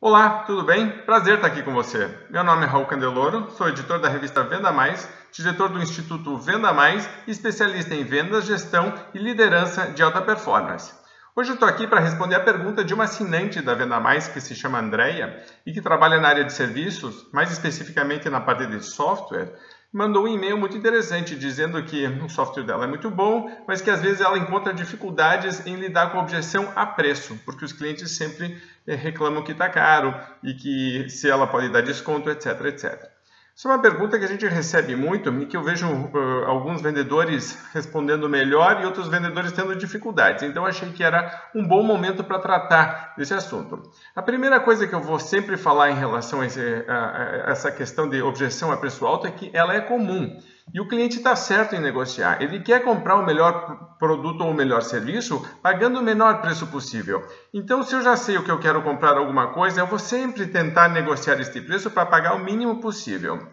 Olá, tudo bem? Prazer estar aqui com você. Meu nome é Raul Candeloro, sou editor da revista Venda Mais, diretor do Instituto Venda Mais e especialista em vendas, gestão e liderança de alta performance. Hoje eu estou aqui para responder a pergunta de uma assinante da Venda Mais, que se chama Andrea e que trabalha na área de serviços, mais especificamente na parte de software. Mandou um e-mail muito interessante dizendo que o software dela é muito bom, mas que às vezes ela encontra dificuldades em lidar com a objeção a preço, porque os clientes sempre reclamam que está caro e que se ela pode dar desconto, etc, etc. Isso é uma pergunta que a gente recebe muito e que eu vejo alguns vendedores respondendo melhor e outros vendedores tendo dificuldades. Então, achei que era um bom momento para tratar desse assunto. A primeira coisa que eu vou sempre falar em relação a essa questão de objeção a preço alto é que ela é comum. E o cliente está certo em negociar. Ele quer comprar o melhor produto ou o melhor serviço pagando o menor preço possível. Então, se eu já sei o que eu quero comprar alguma coisa, eu vou sempre tentar negociar este preço para pagar o mínimo possível.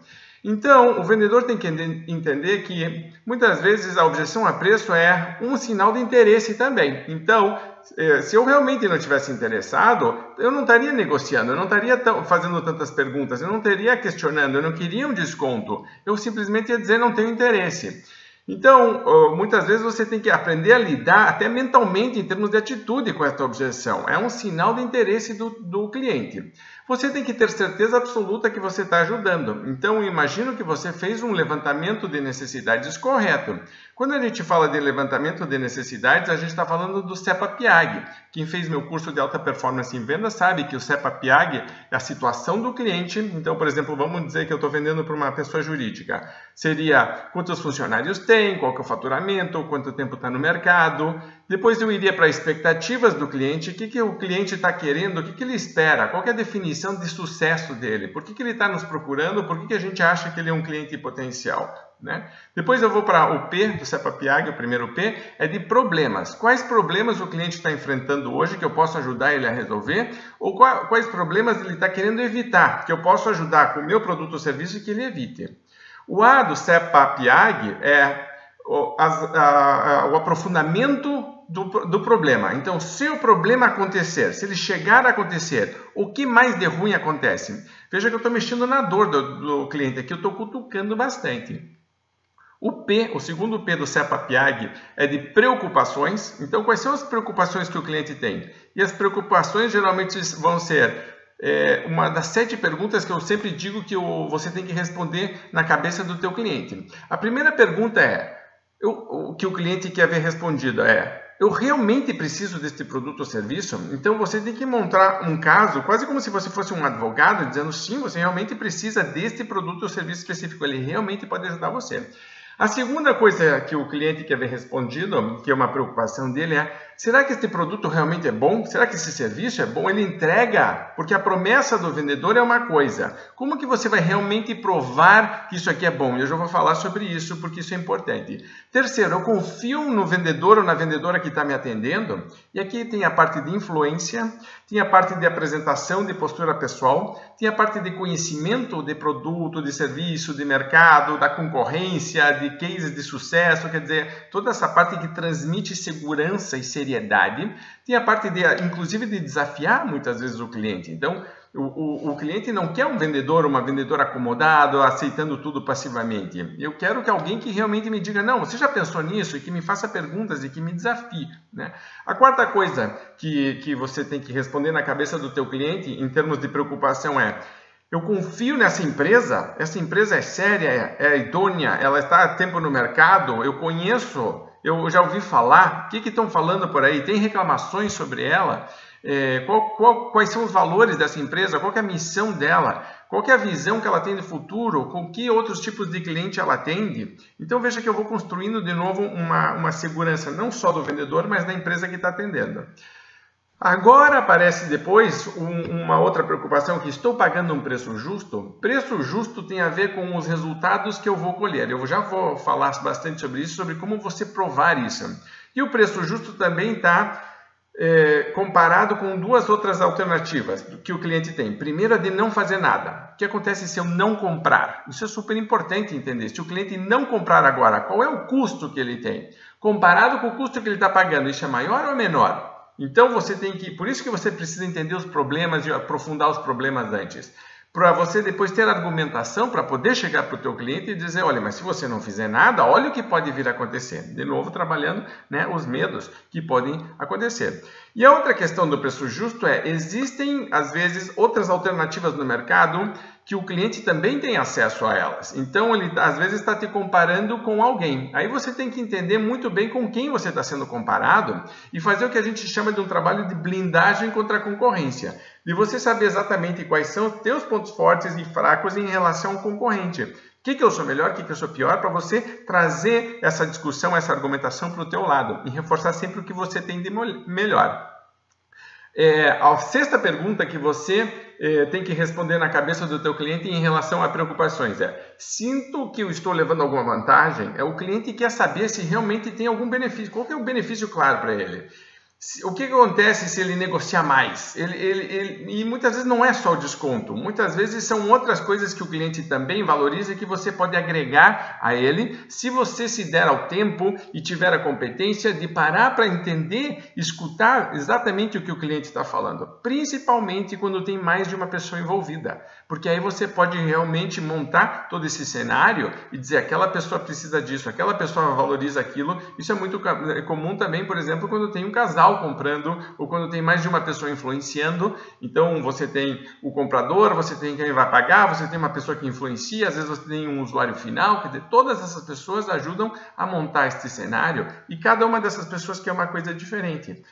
Então, o vendedor tem que entender que muitas vezes a objeção a preço é um sinal de interesse também. Então, se eu realmente não estivesse interessado, eu não estaria negociando, eu não estaria fazendo tantas perguntas, eu não estaria questionando, eu não queria um desconto, eu simplesmente ia dizer não tenho interesse. Então, muitas vezes você tem que aprender a lidar até mentalmente em termos de atitude com essa objeção. É um sinal de interesse do cliente. Você tem que ter certeza absoluta que você está ajudando. Então, imagino que você fez um levantamento de necessidades correto. Quando a gente fala de levantamento de necessidades, a gente está falando do CEPA-PIAG. Quem fez meu curso de alta performance em vendas sabe que o CEPA-PIAG é a situação do cliente. Então, por exemplo, vamos dizer que eu estou vendendo para uma pessoa jurídica. Seria quantos funcionários tem, qual que é o faturamento, quanto tempo está no mercado. Depois eu iria para expectativas do cliente, o que o cliente está querendo, o que ele espera, qual que é a definição de sucesso dele, por que ele está nos procurando, por que a gente acha que ele é um cliente potencial. Né? Depois eu vou para o P do CEPA-PIAG, o primeiro P, é de problemas. Quais problemas o cliente está enfrentando hoje que eu posso ajudar ele a resolver? Ou quais problemas ele está querendo evitar, que eu posso ajudar com o meu produto ou serviço que ele evite? O A do CEPA-PIAG é o aprofundamento do problema. Então, se o problema acontecer, se ele chegar a acontecer, o que mais de ruim acontece? Veja que eu estou mexendo na dor do cliente aqui, eu estou cutucando bastante. O P, o segundo P do CEPA-PIAG é de preocupações. Então, quais são as preocupações que o cliente tem? E as preocupações geralmente vão ser uma das 7 perguntas que eu sempre digo que você tem que responder na cabeça do teu cliente. A primeira pergunta o que o cliente quer ver respondida eu realmente preciso deste produto ou serviço? Então você tem que montar um caso, quase como se você fosse um advogado, dizendo sim, você realmente precisa deste produto ou serviço específico, ele realmente pode ajudar você. A segunda coisa que o cliente quer ver respondido, que é uma preocupação dele, será que este produto realmente é bom? Será que esse serviço é bom? Ele entrega? Porque a promessa do vendedor é uma coisa. Como que você vai realmente provar que isso aqui é bom? Eu já vou falar sobre isso, porque isso é importante. Terceiro, eu confio no vendedor ou na vendedora que está me atendendo. E aqui tem a parte de influência, tem a parte de apresentação, de postura pessoal, tem a parte de conhecimento de produto, de serviço, de mercado, da concorrência, de cases de sucesso, quer dizer, toda essa parte que transmite segurança e seriedade. Tem a parte inclusive de desafiar muitas vezes o cliente. Então, o cliente não quer um vendedor, uma vendedora acomodado, aceitando tudo passivamente. Eu quero que alguém que realmente me diga, não, você já pensou nisso? E que me faça perguntas e que me desafie. Né? A quarta coisa que você tem que responder na cabeça do teu cliente, em termos de preocupação, eu confio nessa empresa? Essa empresa é séria, é idônea, ela está há tempo no mercado, eu conheço, eu já ouvi falar, o que estão falando por aí? Tem reclamações sobre ela? Quais são os valores dessa empresa? Qual que é a missão dela? Qual que é a visão que ela tem de futuro? Com que outros tipos de cliente ela atende? Então veja que eu vou construindo de novo uma segurança não só do vendedor, mas da empresa que está atendendo. Agora aparece depois uma outra preocupação, que estou pagando um preço justo. Preço justo tem a ver com os resultados que eu vou colher. Eu já vou falar bastante sobre isso, sobre como você provar isso. E o preço justo também está comparado com duas outras alternativas que o cliente tem. Primeiro, a de não fazer nada. O que acontece se eu não comprar? Isso é super importante entender. Se o cliente não comprar agora, qual é o custo que ele tem? Comparado com o custo que ele está pagando, isso é maior ou menor? Então você tem que, por isso que você precisa entender os problemas e aprofundar os problemas antes. Para você depois ter argumentação para poder chegar para o teu cliente e dizer, olha, mas se você não fizer nada, olha o que pode vir a acontecer. De novo, trabalhando, né, os medos que podem acontecer. E a outra questão do preço justo é, existem, às vezes, outras alternativas no mercado que o cliente também tem acesso a elas. Então, ele às vezes está te comparando com alguém. Aí você tem que entender muito bem com quem você está sendo comparado e fazer o que a gente chama de um trabalho de blindagem contra a concorrência. De você saber exatamente quais são os teus pontos fortes e fracos em relação ao concorrente. O que eu sou melhor, o que eu sou pior, para você trazer essa discussão, essa argumentação para o teu lado e reforçar sempre o que você tem de melhor. A sexta pergunta que você tem que responder na cabeça do teu cliente em relação a preocupações sinto que eu estou levando alguma vantagem? O cliente quer saber se realmente tem algum benefício. Qual que é o benefício claro para ele? O que acontece se ele negociar mais? E muitas vezes não é só o desconto, muitas vezes são outras coisas que o cliente também valoriza e que você pode agregar a ele se você se der ao tempo e tiver a competência de parar para entender, escutar exatamente o que o cliente está falando, principalmente quando tem mais de uma pessoa envolvida, porque aí você pode realmente montar todo esse cenário e dizer aquela pessoa precisa disso, aquela pessoa valoriza aquilo. Isso é muito comum também, por exemplo, quando tem um casal comprando ou quando tem mais de uma pessoa influenciando. Então você tem o comprador, você tem quem vai pagar, você tem uma pessoa que influencia, às vezes você tem um usuário final, quer dizer, todas essas pessoas ajudam a montar este cenário e cada uma dessas pessoas quer uma coisa diferente.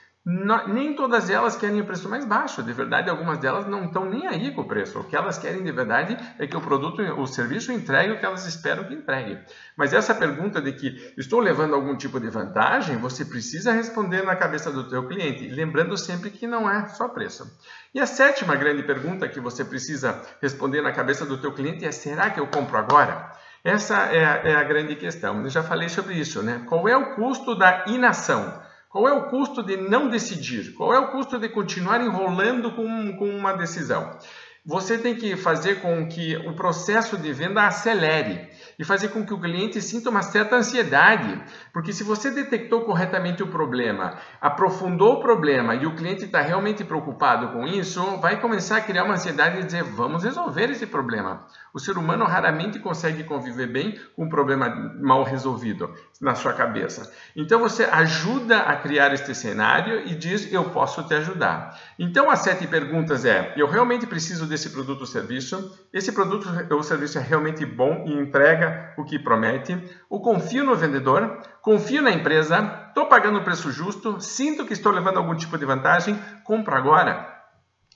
Nem todas elas querem o preço mais baixo, de verdade algumas delas não estão nem aí com o preço, o que elas querem de verdade é que o produto, o serviço entregue o que elas esperam que entregue. Mas essa pergunta de que estou levando algum tipo de vantagem, você precisa responder na cabeça do teu cliente, lembrando sempre que não é só preço. E a sétima grande pergunta que você precisa responder na cabeça do teu cliente é, será que eu compro agora? Essa é a grande questão, eu já falei sobre isso, né? Qual é o custo da inação? Qual é o custo de não decidir? Qual é o custo de continuar enrolando com uma decisão? Você tem que fazer com que o processo de venda acelere e fazer com que o cliente sinta uma certa ansiedade, porque se você detectou corretamente o problema, aprofundou o problema e o cliente está realmente preocupado com isso, vai começar a criar uma ansiedade e dizer, vamos resolver esse problema. O ser humano raramente consegue conviver bem com um problema mal resolvido na sua cabeça. Então você ajuda a criar este cenário e diz, eu posso te ajudar. Então as 7 perguntas eu realmente preciso desse produto ou serviço? Esse produto ou serviço é realmente bom e entrega o que promete? Eu confio no vendedor? Confio na empresa? Estou pagando o preço justo? Sinto que estou levando algum tipo de vantagem? Compro agora?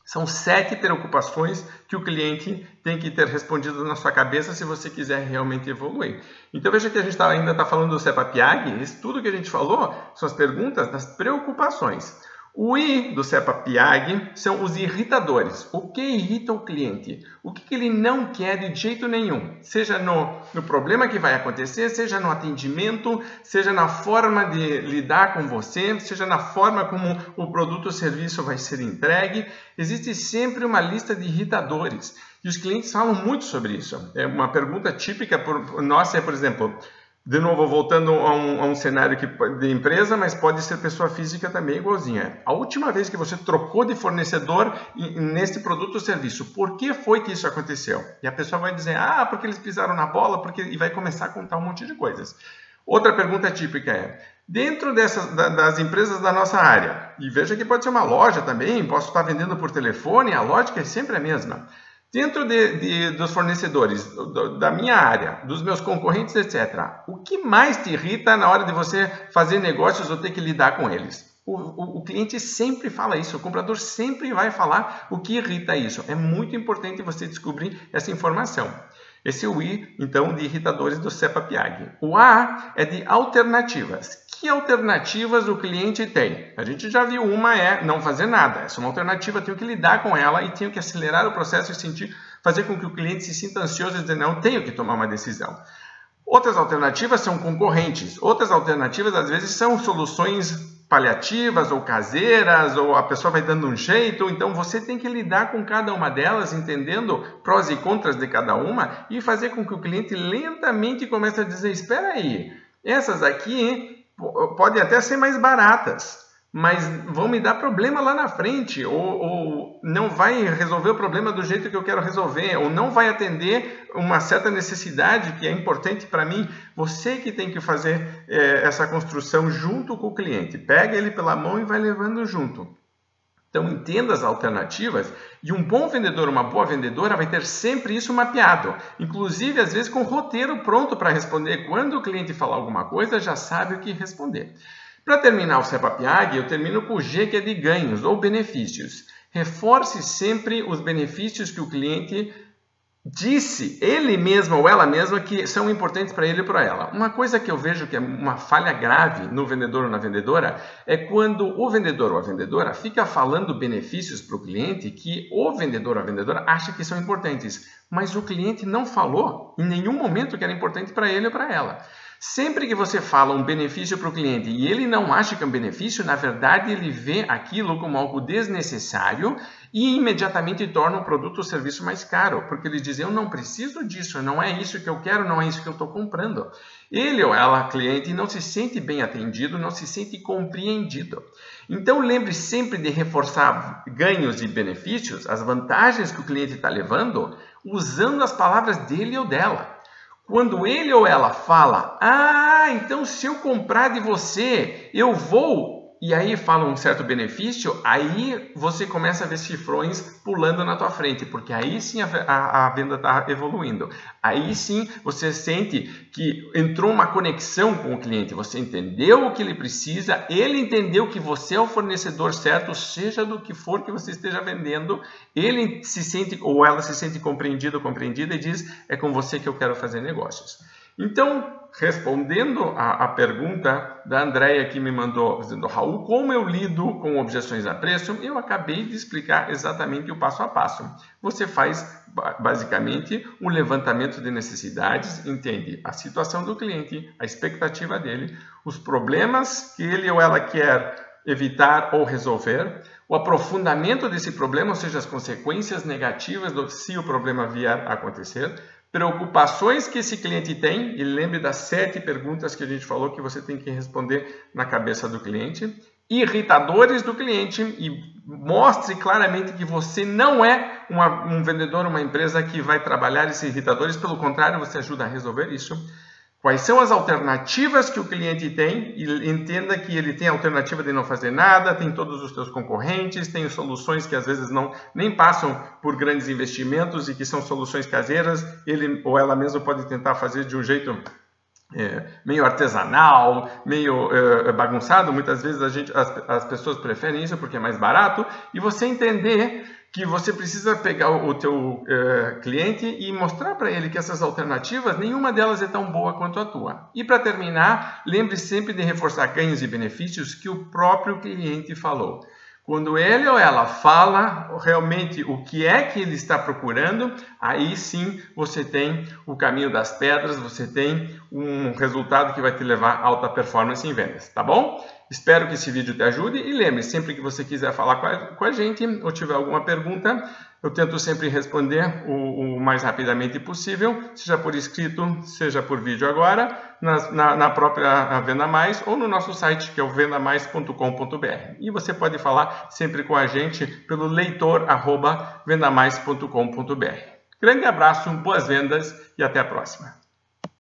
São 7 preocupações que o cliente tem que ter respondido na sua cabeça se você quiser realmente evoluir. Então veja que a gente ainda está falando do CEPA-PIAG, isso tudo que a gente falou são as perguntas das preocupações. O I do CEPA-PIAG são os irritadores. O que irrita o cliente? O que ele não quer de jeito nenhum? Seja no problema que vai acontecer, seja no atendimento, seja na forma de lidar com você, seja na forma como o produto ou serviço vai ser entregue. Existe sempre uma lista de irritadores. E os clientes falam muito sobre isso. É uma pergunta típica nossa, por exemplo... De novo, voltando a um cenário de empresa, mas pode ser pessoa física também igualzinha. A última vez que você trocou de fornecedor nesse produto ou serviço, por que foi que isso aconteceu? E a pessoa vai dizer, porque eles pisaram na bola, e vai começar a contar um monte de coisas. Outra pergunta típica dentro das empresas da nossa área, e veja que pode ser uma loja também, posso estar vendendo por telefone, a lógica é sempre a mesma. Dentro dos fornecedores, da minha área, dos meus concorrentes, etc., o que mais te irrita na hora de você fazer negócios ou ter que lidar com eles? O cliente sempre fala isso, o comprador sempre vai falar o que irrita isso. É muito importante você descobrir essa informação. Esse é o I, então, de irritadores do CEPA-PIAG. O A é de alternativas. Que alternativas o cliente tem? A gente já viu, uma é não fazer nada. Essa é uma alternativa, tenho que lidar com ela e tenho que acelerar o processo e fazer com que o cliente se sinta ansioso e dizer, não, tenho que tomar uma decisão. Outras alternativas são concorrentes. Outras alternativas, às vezes, são soluções paliativas ou caseiras, ou a pessoa vai dando um jeito. Então, você tem que lidar com cada uma delas, entendendo prós e contras de cada uma e fazer com que o cliente lentamente comece a dizer, espera aí, essas aqui podem até ser mais baratas, mas vão me dar problema lá na frente, ou não vai resolver o problema do jeito que eu quero resolver, ou não vai atender uma certa necessidade que é importante para mim. Você que tem que fazer essa construção junto com o cliente. Pega ele pela mão e vai levando junto. Então, entenda as alternativas, e um bom vendedor, uma boa vendedora vai ter sempre isso mapeado. Inclusive, às vezes, com o roteiro pronto para responder. Quando o cliente falar alguma coisa, já sabe o que responder. Para terminar o CEPAP-AG, eu termino com o G, que é de ganhos ou benefícios. Reforce sempre os benefícios que o cliente disse, ele mesmo ou ela mesma, que são importantes para ele ou para ela. Uma coisa que eu vejo que é uma falha grave no vendedor ou na vendedora é quando o vendedor ou a vendedora fica falando benefícios para o cliente que o vendedor ou a vendedora acha que são importantes, mas o cliente não falou em nenhum momento que era importante para ele ou para ela. Sempre que você fala um benefício para o cliente e ele não acha que é um benefício, na verdade ele vê aquilo como algo desnecessário e imediatamente torna o produto ou serviço mais caro, porque ele diz, eu não preciso disso, não é isso que eu quero, não é isso que eu estou comprando. Ele ou ela, cliente, não se sente bem atendido, não se sente compreendido. Então lembre sempre de reforçar ganhos e benefícios, as vantagens que o cliente está levando, usando as palavras dele ou dela. Quando ele ou ela fala, então se eu comprar de você, eu vou, e aí fala um certo benefício, aí você começa a ver cifrões pulando na tua frente, porque aí sim a venda está evoluindo. Aí sim você sente que entrou uma conexão com o cliente, você entendeu o que ele precisa, ele entendeu que você é o fornecedor certo, seja do que for que você esteja vendendo, ele se sente ou ela se sente compreendido ou compreendida e diz, é com você que eu quero fazer negócios. Então, respondendo a pergunta da Andréia que me mandou, dizendo, Raul, como eu lido com objeções a preço? Eu acabei de explicar exatamente o passo a passo. Você faz, basicamente, um levantamento de necessidades, entende a situação do cliente, a expectativa dele, os problemas que ele ou ela quer evitar ou resolver, o aprofundamento desse problema, ou seja, as consequências negativas se o problema vier a acontecer, preocupações que esse cliente tem, e lembre das 7 perguntas que a gente falou que você tem que responder na cabeça do cliente, irritadores do cliente, e mostre claramente que você não é um vendedor, uma empresa que vai trabalhar esses irritadores, pelo contrário, você ajuda a resolver isso. Quais são as alternativas que o cliente tem, e entenda que ele tem a alternativa de não fazer nada, tem todos os seus concorrentes, tem soluções que às vezes nem passam por grandes investimentos e que são soluções caseiras, ele ou ela mesma pode tentar fazer de um jeito meio artesanal, meio bagunçado. Muitas vezes as pessoas preferem isso porque é mais barato, e você entender que você precisa pegar o teu cliente e mostrar para ele que essas alternativas, nenhuma delas é tão boa quanto a tua. E para terminar, lembre sempre de reforçar ganhos e benefícios que o próprio cliente falou. Quando ele ou ela fala realmente o que é que ele está procurando, aí sim você tem o caminho das pedras, você tem um resultado que vai te levar a alta performance em vendas, tá bom? Espero que esse vídeo te ajude e lembre, sempre que você quiser falar com a gente ou tiver alguma pergunta, eu tento sempre responder o mais rapidamente possível, seja por escrito, seja por vídeo agora, na própria Venda Mais ou no nosso site, que é o vendamais.com.br. E você pode falar sempre com a gente pelo leitor@vendamais.com.br. Grande abraço, boas vendas e até a próxima.